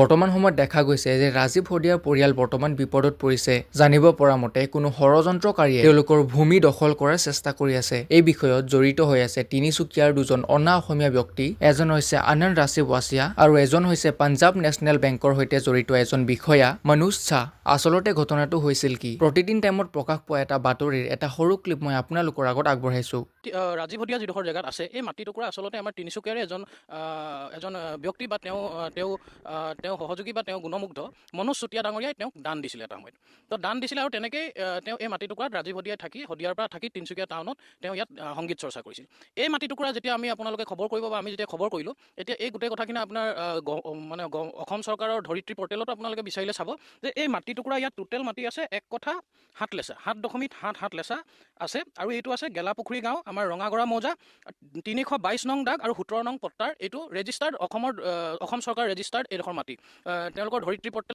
বৰ্তমান সময়ত দেখা গৈছে যে ৰাজীৱ হদিয়াৰ পৰিয়াল বৰ্তমান বিপদত পৰিছে। জানিব পৰা মতে কোনো ষড়যন্ত্ৰকাৰীয়ে তেওঁলোকৰ ভূমি দখল কৰাৰ চেষ্টা কৰি আছে। এই বিষয়ত জড়িত হৈ আছে তিনিচুকীয়াৰ দুজন অনা অসমীয়া ব্যক্তি, এজন হৈছে আনন্দ ৰাজীৱ ৱাছিয়া আৰু এজন হৈছে পাঞ্জাৱ নেচনেল বেংকৰ সৈতে জড়িত এজন বিষয়া মনোজ ঝা। আচলতে ঘটনাটো হৈছিল কি? প্ৰতিদিন টাইমত প্ৰকাশ পোৱা এটা বাতৰিৰ এটা সৰু ক্লিপ মই আপোনালোকৰ আগত আগবঢ়াইছো। ৰাজীৱ হদিয়া যিডোখৰ জেগাত আছে এই মাটি টুকুৰা আচলতে আমাৰ তিনিচুকীয়াৰে এজন ব্যক্তি বা তেওঁ সহযোগী বা তেওঁ গুণমুগ্ধ মনোজ চুতীয়া ডাঙৰীয়াই তেওঁক দান দিছিলে এটা সময়ত। তো দান দিছিলে আৰু তেনেকেই তেওঁ এই মাটি টুকুৰাত ৰাজীৱ হদিয়াৰ পৰা থাকি তিনিচুকীয়া টাউনত তেওঁ ইয়াত সংগীত চৰ্চা কৰিছিল। এই মাটি টুকুৰা যেতিয়া আপোনালোকে খবৰ কৰিব বা আমি যেতিয়া খবৰ কৰিলোঁ, এতিয়া এই গোটেই কথাখিনি আপোনাৰ অসম চৰকাৰৰ ধৰিত্ৰী পৰ্টেলতো আপোনালোকে বিচাৰিলে চাব যে এই মাটি টুকুৰা ইয়াত টোটেল মাটি আছে 1,7 লেচা আছে আৰু এইটো আছে গেলাপুখুৰী গাঁও, আমাৰ ৰঙাগড়া মৌজা, 322 নং দাগ আৰু 17 নং পট্টাৰ। এইটো ৰেজিষ্টাৰ্ড অসম চৰকাৰ ৰেজিষ্টাৰ্ড এইডোখৰ মাটি তেওঁলোকৰ ধৰিত্ৰী পৰ্টেল